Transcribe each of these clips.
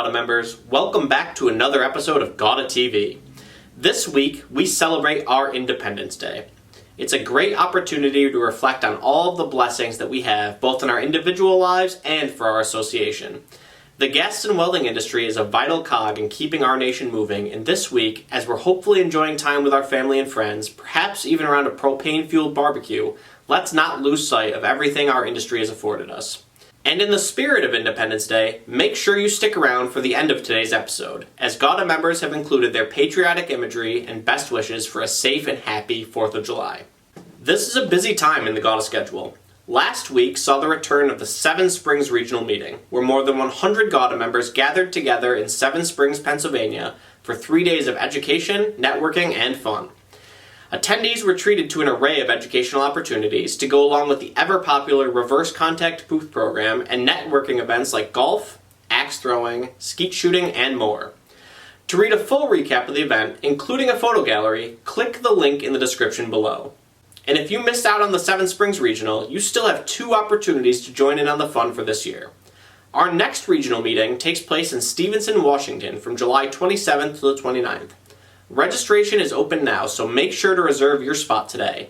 GAWDA members. Welcome back to another episode of GAWDA TV. This week, we celebrate our Independence Day. It's a great opportunity to reflect on all of the blessings that we have, both in our individual lives and for our association. The gas and welding industry is a vital cog in keeping our nation moving, and this week, as we're hopefully enjoying time with our family and friends, perhaps even around a propane-fueled barbecue, let's not lose sight of everything our industry has afforded us. And in the spirit of Independence Day, make sure you stick around for the end of today's episode, as GAWDA members have included their patriotic imagery and best wishes for a safe and happy 4th of July. This is a busy time in the GAWDA schedule. Last week saw the return of the Seven Springs Regional Meeting, where more than 100 GAWDA members gathered together in Seven Springs, Pennsylvania for 3 days of education, networking, and fun. Attendees were treated to an array of educational opportunities to go along with the ever-popular reverse contact booth program and networking events like golf, axe throwing, skeet shooting, and more. To read a full recap of the event, including a photo gallery, click the link in the description below. And if you missed out on the Seven Springs Regional, you still have 2 opportunities to join in on the fun for this year. Our next regional meeting takes place in Stevenson, Washington from July 27th to the 29th. Registration is open now, so make sure to reserve your spot today.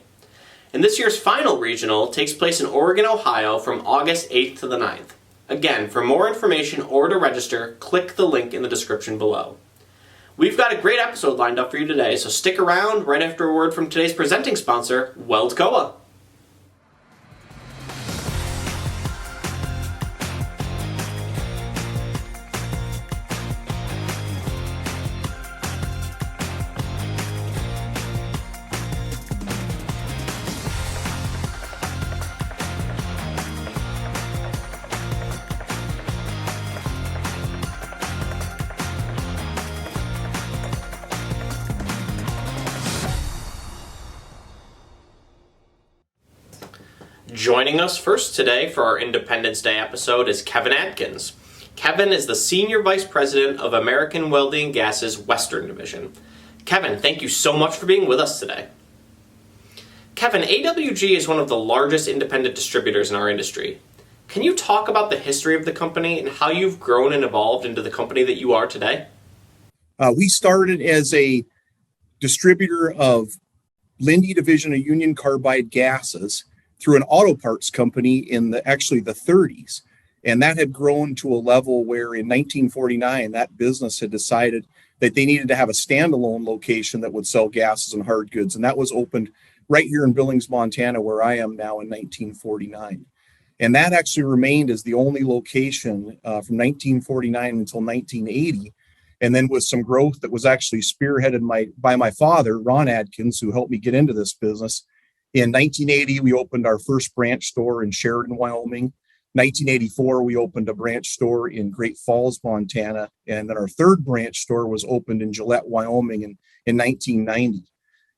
And this year's final regional takes place in Oregon, Ohio from August 8th to the 9th. Again, for more information or to register, click the link in the description below. We've got a great episode lined up for you today, so stick around right after a word from today's presenting sponsor, Weldcoa. Joining us first today for our Independence Day episode is Kevin Adkins. Kevin is the Senior Vice President of American Welding Gas's Western Division. Kevin, thank you so much for being with us today. Kevin, AWG is one of the largest independent distributors in our industry. Can you talk about the history of the company and how you've grown and evolved into the company that you are today? We started as a distributor of Linde Division of Union Carbide gases through an auto parts company in the 30s. And that had grown to a level where in 1949, that business had decided that they needed to have a standalone location that would sell gases and hard goods. And that was opened right here in Billings, Montana, where I am now in 1949. And that actually remained as the only location from 1949 until 1980. And then with some growth that was actually spearheaded by my father, Ron Adkins, who helped me get into this business. In 1980, we opened our first branch store in Sheridan, Wyoming. 1984, we opened a branch store in Great Falls, Montana. And then our third branch store was opened in Gillette, Wyoming in 1990.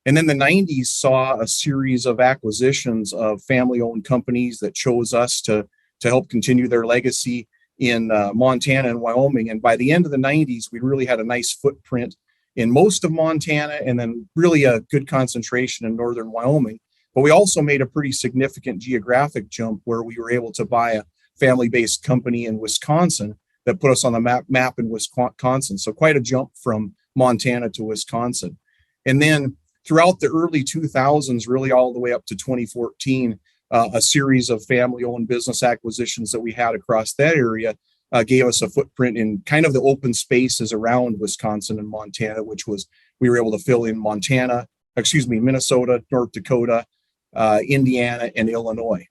And then the 90s saw a series of acquisitions of family-owned companies that chose us to help continue their legacy in Montana and Wyoming. And by the end of the 90s, we really had a nice footprint in most of Montana and then really a good concentration in northern Wyoming. But we also made a pretty significant geographic jump where we were able to buy a family-based company in Wisconsin that put us on the map in Wisconsin. So quite a jump from Montana to Wisconsin. And then throughout the early 2000s, really all the way up to 2014, a series of family-owned business acquisitions that we had across that area gave us a footprint in kind of the open spaces around Wisconsin and Montana, which was we were able to fill in Minnesota, North Dakota, Indiana, and Illinois.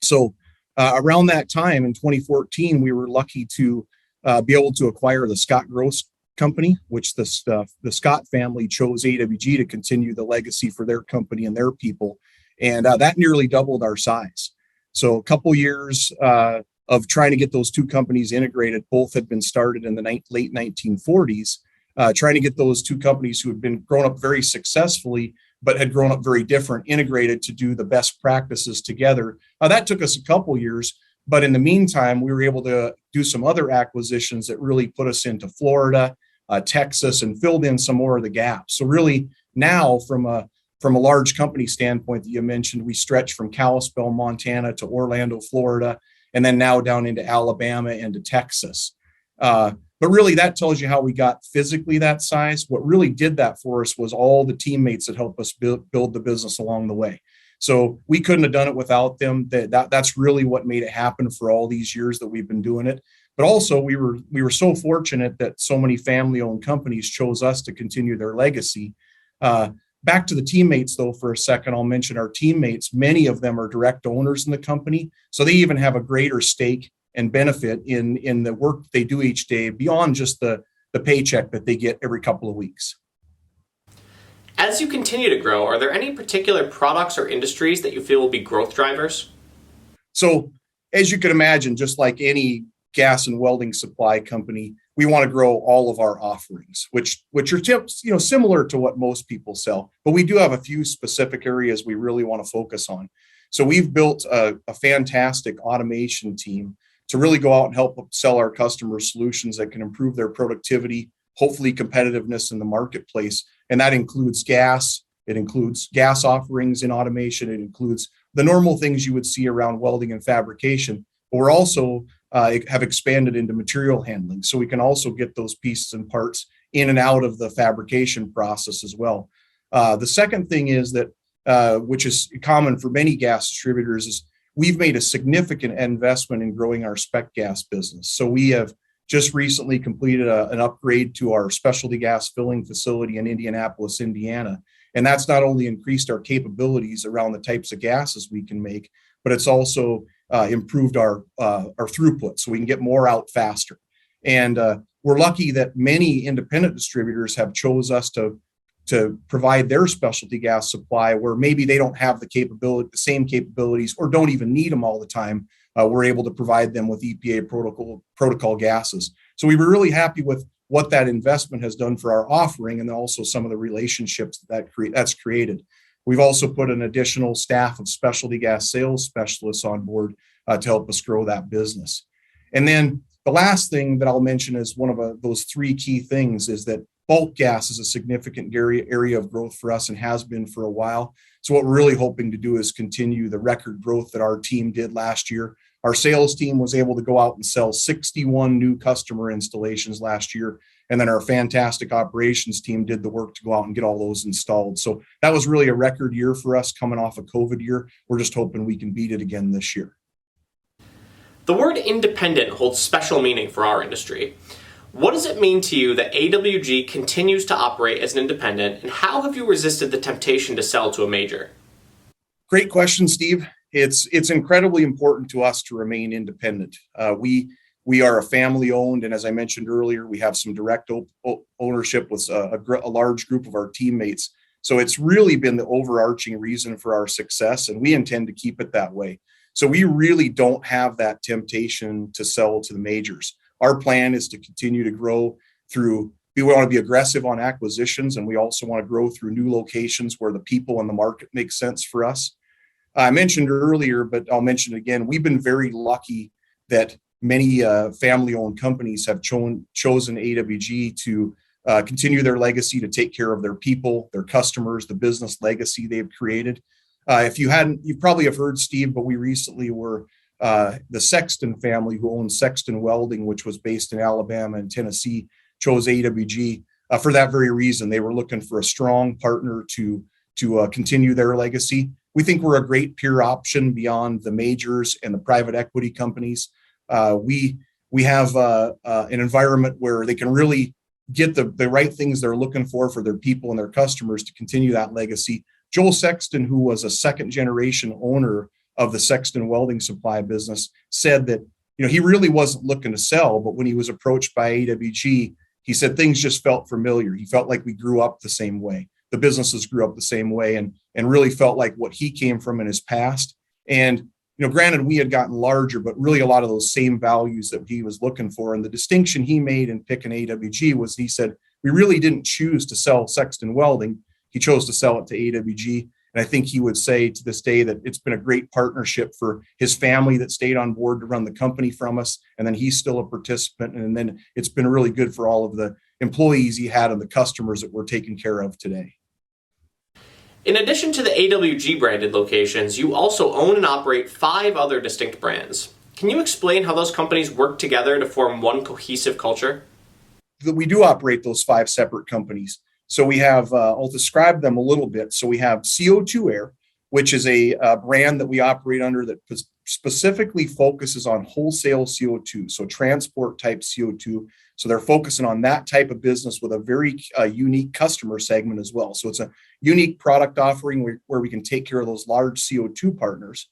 So around that time in 2014, we were lucky to be able to acquire the Scott Gross Company, which the Scott family chose AWG to continue the legacy for their company and their people. And that nearly doubled our size. So a couple years of trying to get those 2 companies integrated. Both had been started in the late 1940s, trying to get those 2 companies who had been grown up very successfully but had grown up very different, integrated to do the best practices together. That took us a couple years, but in the meantime, we were able to do some other acquisitions that really put us into Florida, Texas, and filled in some more of the gaps. So really now from a large company standpoint that you mentioned, we stretch from Kalispell, Montana to Orlando, Florida, and then now down into Alabama and to Texas. But really, that tells you how we got physically that size. What really did that for us was all the teammates that helped us build the business along the way. So we couldn't have done it without them. That's really what made it happen for all these years that we've been doing it. But also, we were so fortunate that so many family-owned companies chose us to continue their legacy. Back to the teammates, though, for a second, I'll mention our teammates. Many of them are direct owners in the company, so they even have a greater stake and benefit in the work they do each day beyond just the paycheck that they get every couple of weeks. As you continue to grow, are there any particular products or industries that you feel will be growth drivers? So, as you can imagine, just like any gas and welding supply company, we want to grow all of our offerings, which are similar to what most people sell, but we do have a few specific areas we really want to focus on. So we've built a fantastic automation team to really go out and help sell our customers solutions that can improve their productivity, hopefully competitiveness in the marketplace. And that includes gas. It includes gas offerings in automation. It includes the normal things you would see around welding and fabrication. But we're also have expanded into material handling. So we can also get those pieces and parts in and out of the fabrication process as well. The second thing is that, which is common for many gas distributors, is we've made a significant investment in growing our spec gas business. So we have just recently completed an upgrade to our specialty gas filling facility in Indianapolis, Indiana. And that's not only increased our capabilities around the types of gases we can make, but it's also improved our throughput so we can get more out faster. And we're lucky that many independent distributors have chose us to provide their specialty gas supply where maybe they don't have the same capabilities or don't even need them all the time. We're able to provide them with EPA protocol gases. So we were really happy with what that investment has done for our offering and also some of the relationships that's created. We've also put an additional staff of specialty gas sales specialists on board to help us grow that business. And then the last thing that I'll mention is one of those three key things is that bulk gas is a significant area of growth for us and has been for a while. So what we're really hoping to do is continue the record growth that our team did last year. Our sales team was able to go out and sell 61 new customer installations last year. And then our fantastic operations team did the work to go out and get all those installed. So that was really a record year for us coming off a COVID year. We're just hoping we can beat it again this year. The word independent holds special meaning for our industry. What does it mean to you that AWG continues to operate as an independent, and how have you resisted the temptation to sell to a major? Great question, Steve. It's incredibly important to us to remain independent. We are a family owned, and as I mentioned earlier, we have some direct ownership with a large group of our teammates. So it's really been the overarching reason for our success, and we intend to keep it that way. So we really don't have that temptation to sell to the majors. Our plan is to continue to grow we want to be aggressive on acquisitions, and we also want to grow through new locations where the people and the market make sense for us. I mentioned earlier, but I'll mention it again, we've been very lucky that many family-owned companies have chosen AWG to continue their legacy, to take care of their people, their customers, the business legacy they've created. You probably have heard, Steve, but we recently were the Sexton family, who owns Sexton Welding, which was based in Alabama and Tennessee, chose AWG for that very reason. They were looking for a strong partner to continue their legacy. We think we're a great peer option beyond the majors and the private equity companies. We have an environment where they can really get the right things they're looking for their people and their customers to continue that legacy. Joel Sexton, who was a second generation owner of the Sexton welding supply business, said that he really wasn't looking to sell, but when he was approached by AWG, he said things just felt familiar. He felt like we grew up the same way. The businesses grew up the same way, and really felt like what he came from in his past. And granted, we had gotten larger, but really a lot of those same values that he was looking for. And the distinction he made in picking AWG was he said, we really didn't choose to sell Sexton Welding. He chose to sell it to AWG. And I think he would say to this day that it's been a great partnership for his family that stayed on board to run the company from us. And then he's still a participant. And then it's been really good for all of the employees he had and the customers that we're taking care of today. In addition to the AWG branded locations, you also own and operate 5 other distinct brands. Can you explain how those companies work together to form one cohesive culture? we do operate those 5 separate companies. So we have, I'll describe them a little bit. So we have CO2 Air, which is a brand that we operate under that specifically focuses on wholesale CO2, so transport type CO2. So they're focusing on that type of business with a very unique customer segment as well. So it's a unique product offering where we can take care of those large CO2 partners.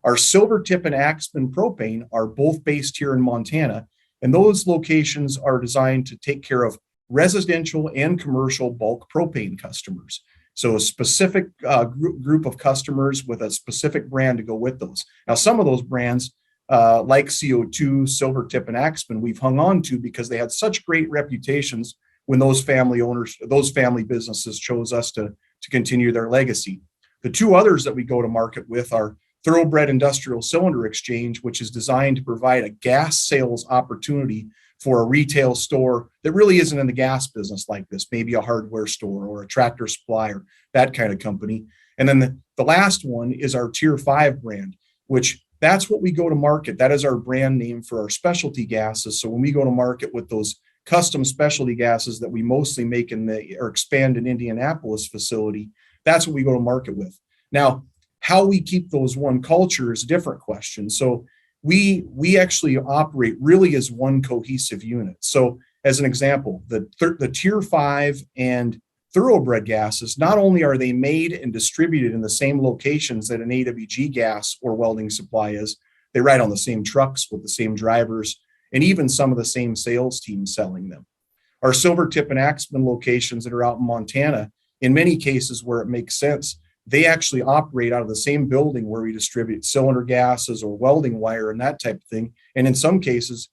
Our Silvertip and Axman Propane are both based here in Montana, and those locations are designed to take care of residential and commercial bulk propane customers. So a specific group of customers with a specific brand to go with those. Now, some of those brands, like CO2, Silvertip, and Axman, we've hung on to because they had such great reputations when those family businesses chose us to continue their legacy. The 2 others that we go to market with are Thoroughbred Industrial Cylinder Exchange, which is designed to provide a gas sales opportunity for a retail store that really isn't in the gas business like this, maybe a hardware store or a tractor supply or that kind of company. And then the last one is our Tier 5 brand, which that's what we go to market. That is our brand name for our specialty gases. So when we go to market with those custom specialty gases that we mostly make or expand in Indianapolis facility, that's what we go to market with. Now, how we keep those one culture is a different question. So we actually operate really as one cohesive unit. So as an example, the Tier 5 and Thoroughbred gases, not only are they made and distributed in the same locations that an AWG gas or welding supply is, they ride on the same trucks with the same drivers and even some of the same sales teams selling them. Our Silvertip and Axman locations that are out in Montana, in many cases where it makes sense, they actually operate out of the same building where we distribute cylinder gases or welding wire and that type of thing. And in some cases,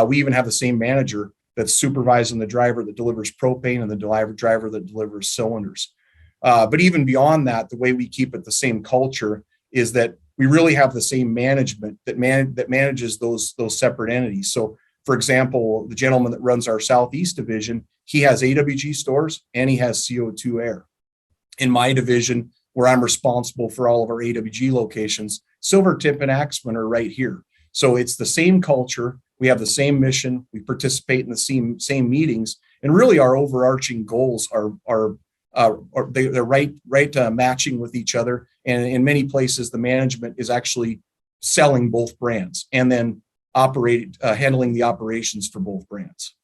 we even have the same manager that's supervising the driver that delivers propane and the driver that delivers cylinders. But even beyond that, the way we keep it the same culture is that we really have the same management that manages those separate entities. So, for example, the gentleman that runs our Southeast division, he has AWG stores and he has CO2 Air. In my division, where I'm responsible for all of our AWG locations, Silvertip and Axman are right here. So it's the same culture. We have the same mission. We participate in the same meetings, and really our overarching goals are they're right matching with each other. And in many places, the management is actually selling both brands and then handling the operations for both brands.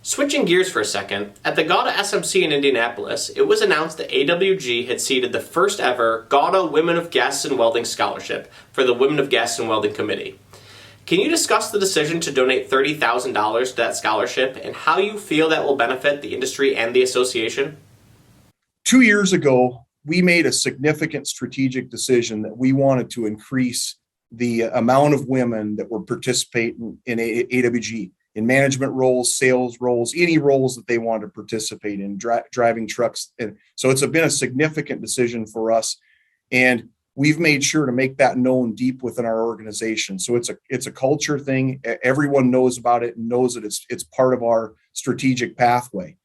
Switching gears for a second, at the GAWDA SMC in Indianapolis, it was announced that AWG had seeded the first ever GAWDA Women of Gas and Welding Scholarship for the Women of Gas and Welding Committee. Can you discuss the decision to donate $30,000 to that scholarship and how you feel that will benefit the industry and the association? 2 years ago, we made a significant strategic decision that we wanted to increase the amount of women that were participating in AWG. In management roles, sales roles, any roles that they want to participate in, driving trucks. And so it's been a significant decision for us. And we've made sure to make that known deep within our organization. So it's a culture thing. Everyone knows about it and knows that it's part of our strategic pathway.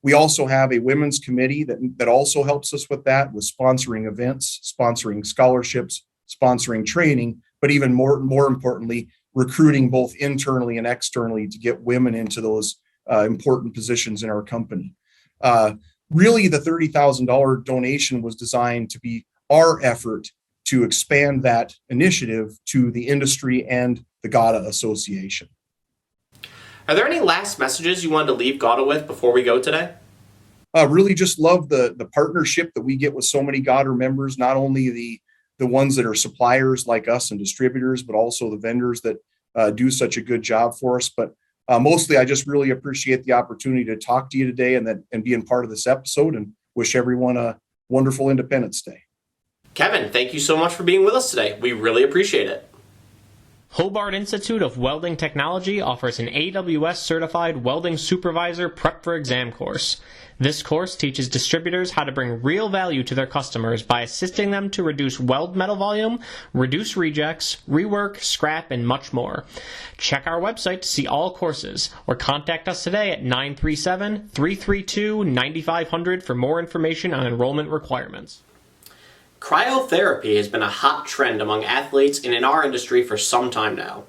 We also have a women's committee that also helps us with that, with sponsoring events, sponsoring scholarships, sponsoring training, but even more importantly, recruiting both internally and externally to get women into those important positions in our company. Really, the $30,000 donation was designed to be our effort to expand that initiative to the industry and the GAWDA Association. Are there any last messages you wanted to leave GAWDA with before we go today? Really just love the partnership that we get with so many GAWDA members, not only the ones that are suppliers like us and distributors, but also the vendors that do such a good job for us. But mostly, I just really appreciate the opportunity to talk to you today and being part of this episode, and wish everyone a wonderful Independence Day. Kevin, thank you so much for being with us today. We really appreciate it. Hobart Institute of Welding Technology offers an AWS certified welding supervisor prep for exam course. This course teaches distributors how to bring real value to their customers by assisting them to reduce weld metal volume, reduce rejects, rework, scrap, and much more. Check our website to see all courses, or contact us today at 937-332-9500 for more information on enrollment requirements. Cryotherapy has been a hot trend among athletes and in our industry for some time now.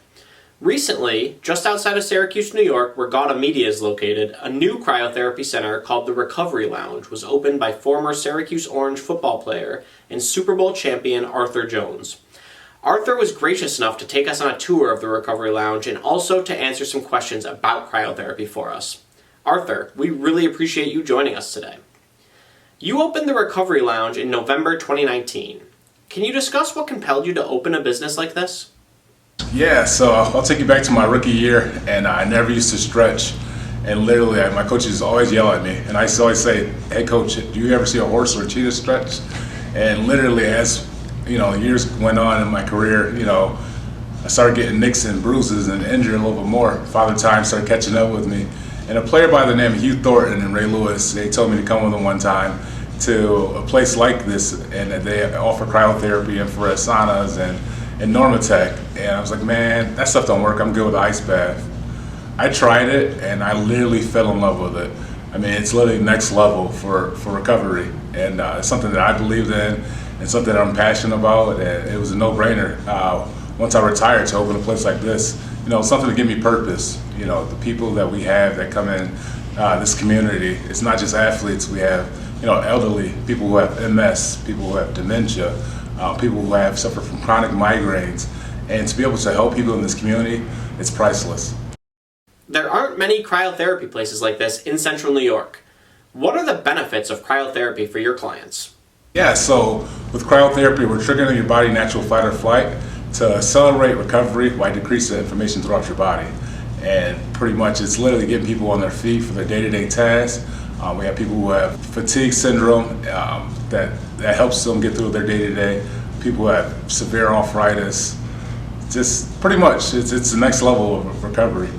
Recently, just outside of Syracuse, New York, where GAWDA Media is located, a new cryotherapy center called the Recovery Lounge was opened by former Syracuse Orange football player and Super Bowl champion Arthur Jones. Arthur was gracious enough to take us on a tour of the Recovery Lounge and also to answer some questions about cryotherapy for us. Arthur, we really appreciate you joining us today. You opened the Recovery Lounge in November 2019. Can you discuss what compelled you to open a business like this? Yeah, so I'll take you back to my rookie year, and I never used to stretch. And literally, my coaches always yell at me, and I used to always say, "Hey, coach, do you ever see a horse or a cheetah stretch?" And literally, as years went on in my career, I started getting nicks and bruises and injured a little bit more. Father Time started catching up with me, and a player by the name of Hugh Thornton and Ray Lewis, they told me to come with them one time to a place like this, and that they offer cryotherapy, infrared saunas, and Normatec. And I was like, man, that stuff don't work. I'm good with the ice bath. I tried it, and I literally fell in love with it. I mean, it's literally next level for recovery, and it's something that I believed in and something that I'm passionate about, and it was a no-brainer. Once I retired, to open a place like this, something to give me purpose. The people that we have that come in this community, it's not just athletes. We have, elderly, people who have MS, people who have dementia, people who have suffered from chronic migraines, and to be able to help people in this community, it's priceless. There aren't many cryotherapy places like this in central New York. What are the benefits of cryotherapy for your clients? Yeah, so with cryotherapy, we're triggering your body natural fight or flight to accelerate recovery while decreasing inflammation throughout your body. And pretty much it's literally getting people on their feet for their day-to-day tasks. We have people who have fatigue syndrome that helps them get through their day-to-day. People who have severe arthritis. Just pretty much, it's the next level of recovery.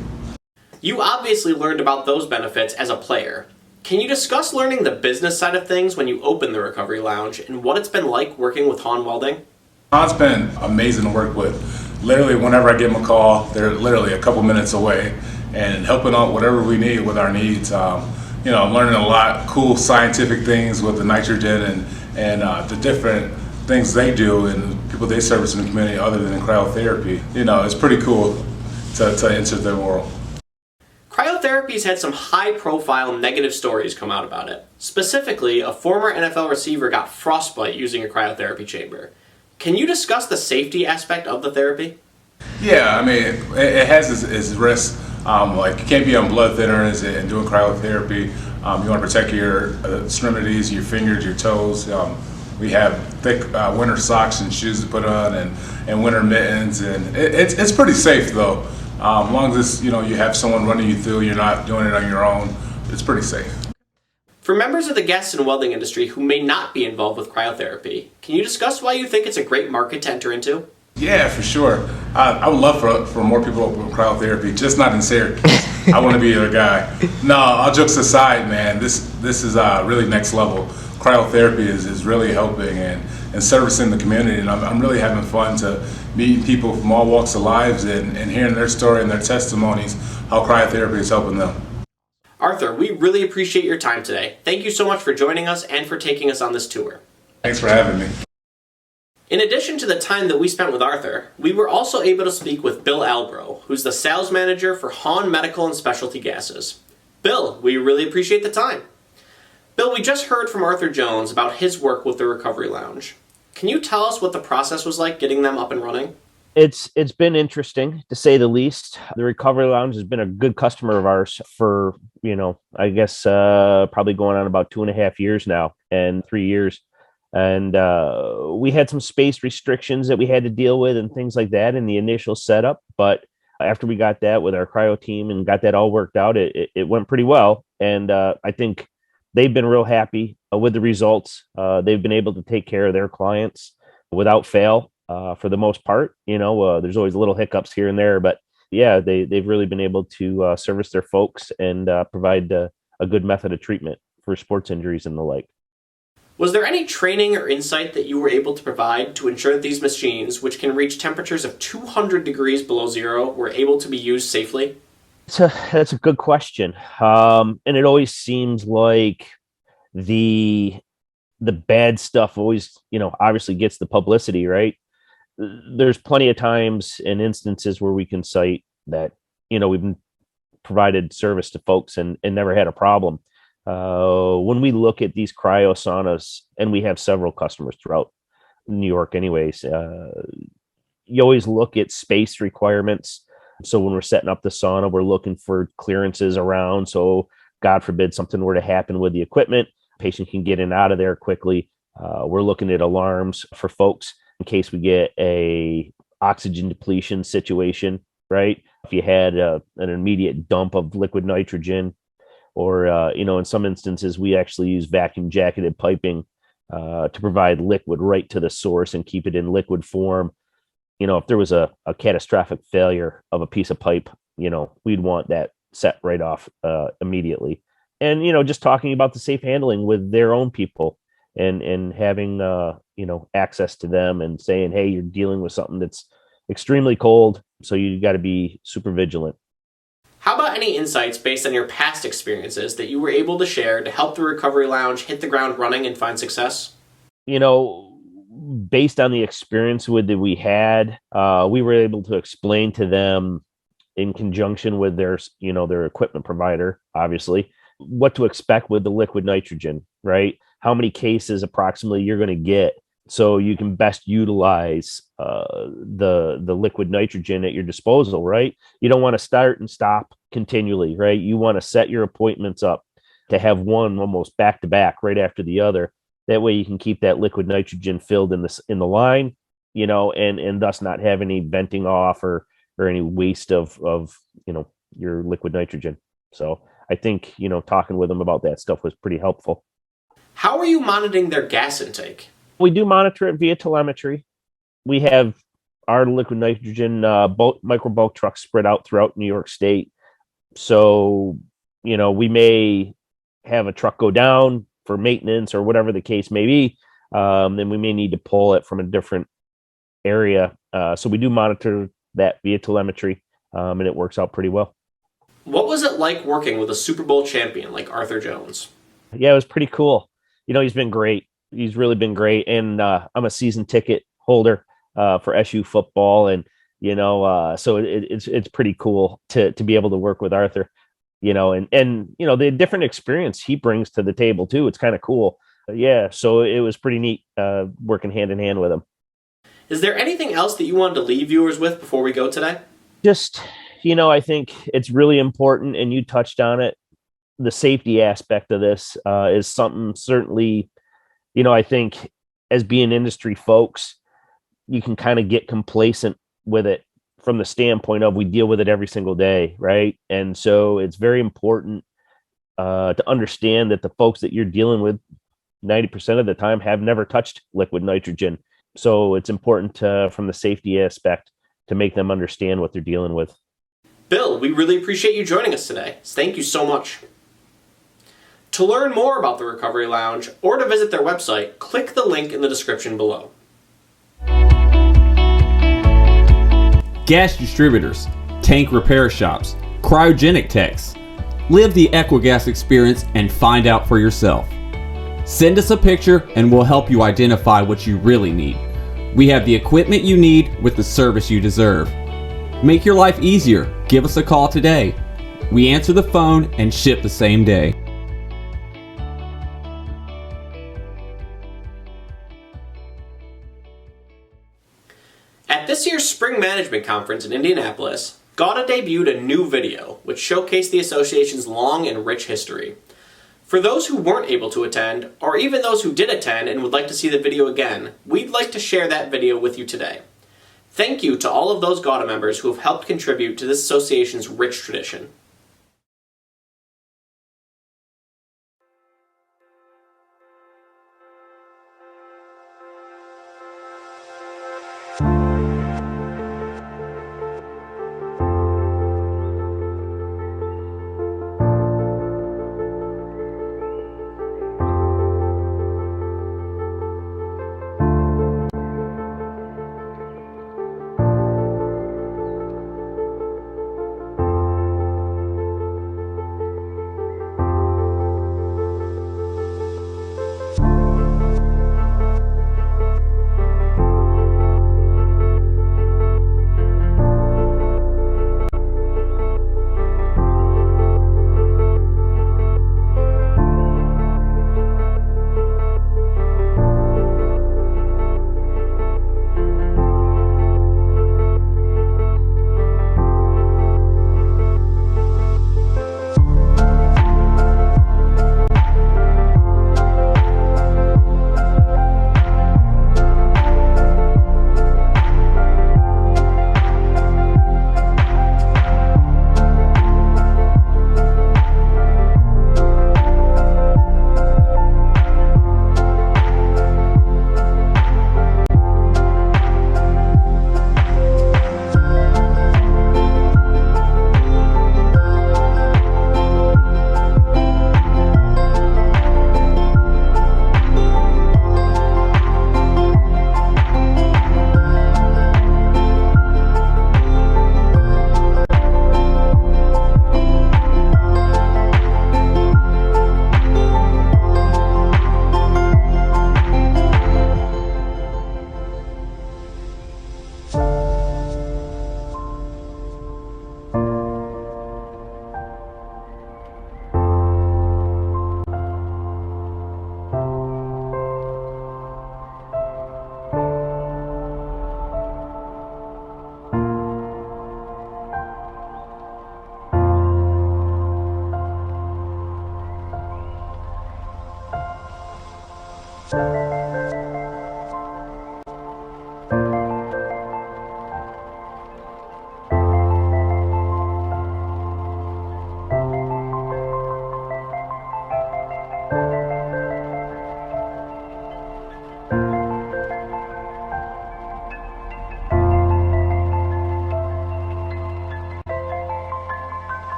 You obviously learned about those benefits as a player. Can you discuss learning the business side of things when you opened the Recovery Lounge and what it's been like working with Han Welding? Han's been amazing to work with. Literally, whenever I give them a call, they're literally a couple minutes away and helping out whatever we need with our needs. I'm learning a lot cool scientific things with the nitrogen and the different things they do and people they service in the community other than cryotherapy. It's pretty cool to enter their world. Cryotherapy's had some high-profile negative stories come out about it. Specifically, a former NFL receiver got frostbite using a cryotherapy chamber. Can you discuss the safety aspect of the therapy? Yeah, I mean, it has its risks. Like you can't be on blood thinners and doing cryotherapy. You want to protect your extremities, your fingers, your toes. We have thick winter socks and shoes to put on and winter mittens, and it's pretty safe though. As long as you have someone running you through, you're not doing it on your own, it's pretty safe. For members of the gas and welding industry who may not be involved with cryotherapy, can you discuss why you think it's a great market to enter into? Yeah, for sure. I would love for more people to open cryotherapy, just not in Syracuse. I want to be their guy. No, all jokes aside, man, this is really next level. Cryotherapy is really helping and servicing the community, and I'm really having fun to meeting people from all walks of lives and hearing their story and their testimonies, how cryotherapy is helping them. Arthur, we really appreciate your time today. Thank you so much for joining us and for taking us on this tour. Thanks for having me. In addition to the time that we spent with Arthur, we were also able to speak with Bill Albro, who's the sales manager for Han Medical and Specialty Gases. Bill, we really appreciate the time. Bill, we just heard from Arthur Jones about his work with the Recovery Lounge. Can you tell us what the process was like getting them up and running? It's been interesting, to say the least. The Recovery Lounge has been a good customer of ours for, I guess probably going on about 2.5 years now, and 3 years. And we had some space restrictions that we had to deal with and things like that in the initial setup. But after we got that with our cryo team and got that all worked out, it went pretty well. And I think they've been real happy with the results. They've been able to take care of their clients without fail for the most part. There's always little hiccups here and there, but yeah, they've really been able to service their folks and provide a good method of treatment for sports injuries and the like. Was there any training or insight that you were able to provide to ensure that these machines, which can reach temperatures of 200 degrees below zero, were able to be used safely? That's a good question. And it always seems like the bad stuff always, obviously gets the publicity, right? There's plenty of times and instances where we can cite, that, we've provided service to folks and never had a problem. When we look at these cryo saunas, and we have several customers throughout New York anyways, you always look at space requirements. So when we're setting up the sauna, we're looking for clearances around. So God forbid something were to happen with the equipment, patient can get in and out of there quickly. We're looking at alarms for folks in case we get a oxygen depletion situation, right? If you had an immediate dump of liquid nitrogen, or, in some instances, we actually use vacuum jacketed piping to provide liquid right to the source and keep it in liquid form. If there was a catastrophic failure of a piece of pipe, we'd want that set right off immediately. And, just talking about the safe handling with their own people, and having, access to them and saying, hey, you're dealing with something that's extremely cold, so you got to be super vigilant. How about any insights based on your past experiences that you were able to share to help the Recovery Lounge hit the ground running and find success? Based on the experience that we had, we were able to explain to them, in conjunction with their equipment provider, obviously, what to expect with the liquid nitrogen, right? How many cases approximately you're going to get, so you can best utilize the liquid nitrogen at your disposal, right? You don't want to start and stop continually, right? You want to set your appointments up to have one almost back to back right after the other. That way you can keep that liquid nitrogen filled in the line, and thus not have any venting off or any waste of your liquid nitrogen. So I think, talking with them about that stuff was pretty helpful. How are you monitoring their gas intake? We do monitor it via telemetry. We have our liquid nitrogen micro bulk trucks spread out throughout New York State. So, we may have a truck go down for maintenance or whatever the case may be. Then we may need to pull it from a different area. So we do monitor that via telemetry, and it works out pretty well. What was it like working with a Super Bowl champion like Arthur Jones? Yeah, it was pretty cool. He's been great. He's really been great. And I'm a season ticket holder for SU football. And, so it's pretty cool to be able to work with Arthur, and the different experience he brings to the table too. It's kind of cool. Yeah. So it was pretty neat working hand in hand with him. Is there anything else that you wanted to leave viewers with before we go today? Just, I think it's really important, and you touched on it. The safety aspect of this is something certainly, I think as being industry folks, you can kind of get complacent with it from the standpoint of we deal with it every single day, right? And so it's very important to understand that the folks that you're dealing with 90% of the time have never touched liquid nitrogen. So it's important from the safety aspect to make them understand what they're dealing with. Bill, we really appreciate you joining us today. Thank you so much. To learn more about the Recovery Lounge or to visit their website, click the link in the description below. Gas distributors, tank repair shops, cryogenic techs. Live the Equigas experience and find out for yourself. Send us a picture and we'll help you identify what you really need. We have the equipment you need with the service you deserve. Make your life easier. Give us a call today. We answer the phone and ship the same day. At this year's Spring Management Conference in Indianapolis, GAWDA debuted a new video which showcased the association's long and rich history. For those who weren't able to attend, or even those who did attend and would like to see the video again, we'd like to share that video with you today. Thank you to all of those GAWDA members who have helped contribute to this association's rich tradition.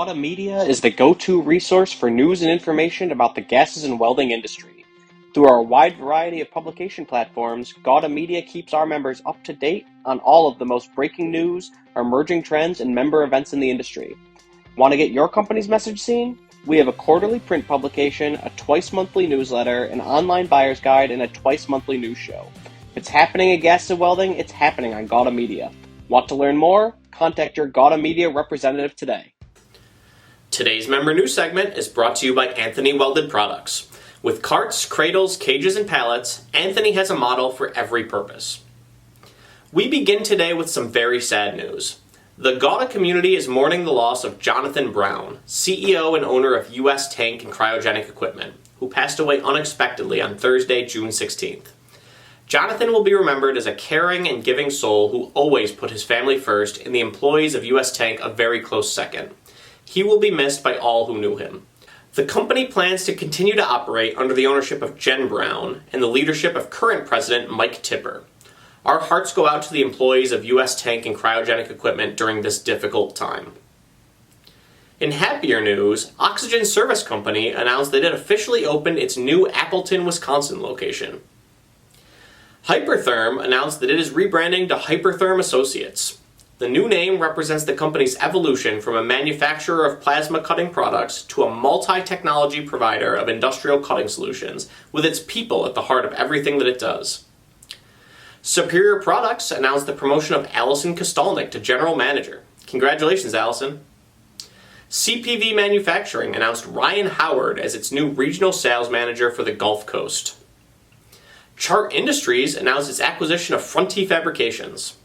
GAWDA Media is the go-to resource for news and information about the gases and welding industry. Through our wide variety of publication platforms, GAWDA Media keeps our members up to date on all of the most breaking news, emerging trends, and member events in the industry. Want to get your company's message seen? We have a quarterly print publication, a twice-monthly newsletter, an online buyer's guide, and a twice-monthly news show. If it's happening in gases and welding, it's happening on GAWDA Media. Want to learn more? Contact your GAWDA Media representative today. Today's member news segment is brought to you by Anthony Welded Products. With carts, cradles, cages, and pallets, Anthony has a model for every purpose. We begin today with some very sad news. The GAWDA community is mourning the loss of Jonathan Brown, CEO and owner of U.S. Tank and Cryogenic Equipment, who passed away unexpectedly on Thursday, June 16th. Jonathan will be remembered as a caring and giving soul who always put his family first and the employees of U.S. Tank a very close second. He will be missed by all who knew him. The company plans to continue to operate under the ownership of Jen Brown and the leadership of current president Mike Tipper. Our hearts go out to the employees of U.S. Tank and Cryogenic Equipment during this difficult time. In happier news, Oxygen Service Company announced that it officially opened its new Appleton, Wisconsin location. Hypertherm announced that it is rebranding to Hypertherm Associates. The new name represents the company's evolution from a manufacturer of plasma cutting products to a multi-technology provider of industrial cutting solutions, with its people at the heart of everything that it does. Superior Products announced the promotion of Allison Kostalnik to General Manager. Congratulations, Allison. CPV Manufacturing announced Ryan Howard as its new Regional Sales Manager for the Gulf Coast. Chart Industries announced its acquisition of Fronti Fabrications.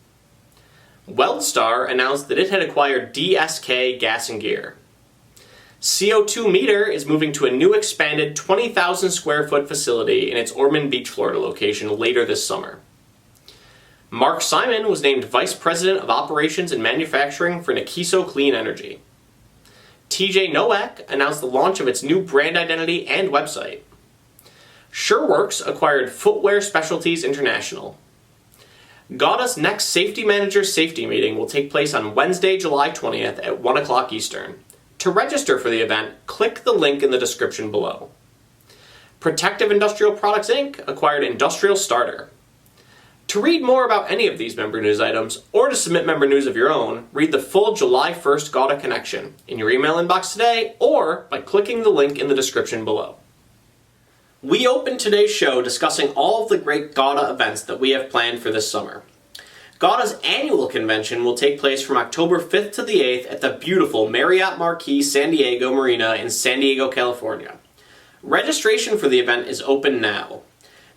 WeldStar announced that it had acquired DSK Gas and Gear. CO2 Meter is moving to a new expanded 20,000 square foot facility in its Ormond Beach, Florida location later this summer. Mark Simon was named Vice President of Operations and Manufacturing for Nakiso Clean Energy. TJ Nowak announced the launch of its new brand identity and website. SureWorks acquired Footwear Specialties International. GAWDA's next Safety Manager Safety Meeting will take place on Wednesday, July 20th at 1 o'clock Eastern. To register for the event, click the link in the description below. Protective Industrial Products Inc. acquired Industrial Starter. To read more about any of these member news items, or to submit member news of your own, read the full July 1st GAWDA Connection in your email inbox today, or by clicking the link in the description below. We opened today's show discussing all of the great GAWDA events that we have planned for this summer. GAWDA's annual convention will take place from October 5th to the 8th at the beautiful Marriott Marquis San Diego Marina in San Diego, California. Registration for the event is open now.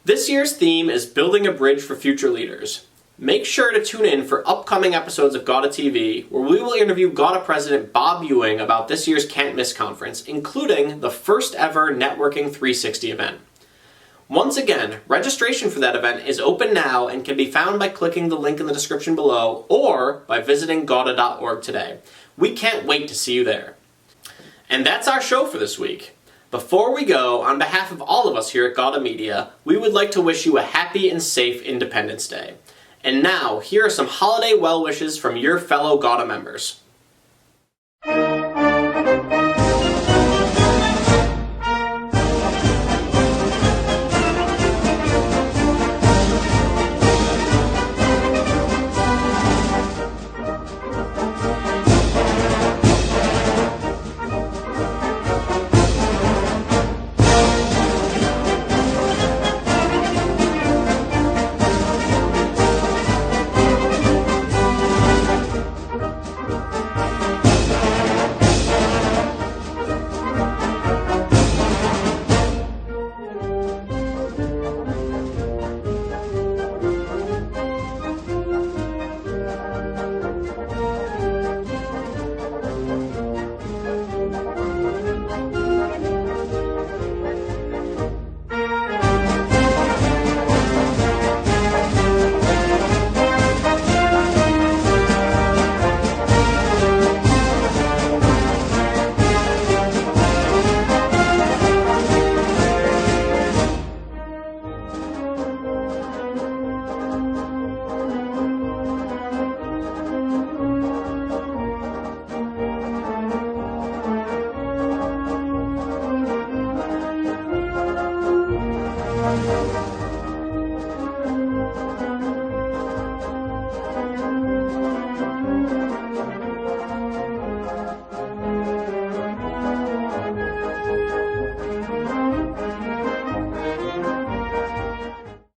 This year's theme is Building a Bridge for Future Leaders. Make sure to tune in for upcoming episodes of GAWDA TV, where we will interview GAWDA President Bob Ewing about this year's Can't Miss conference, including the first ever Networking 360 event. Once again, registration for that event is open now and can be found by clicking the link in the description below or by visiting GAWDA.org today. We can't wait to see you there. And that's our show for this week. Before we go, on behalf of all of us here at GAWDA Media, we would like to wish you a happy and safe Independence Day. And now, here are some holiday well wishes from your fellow GAWDA members.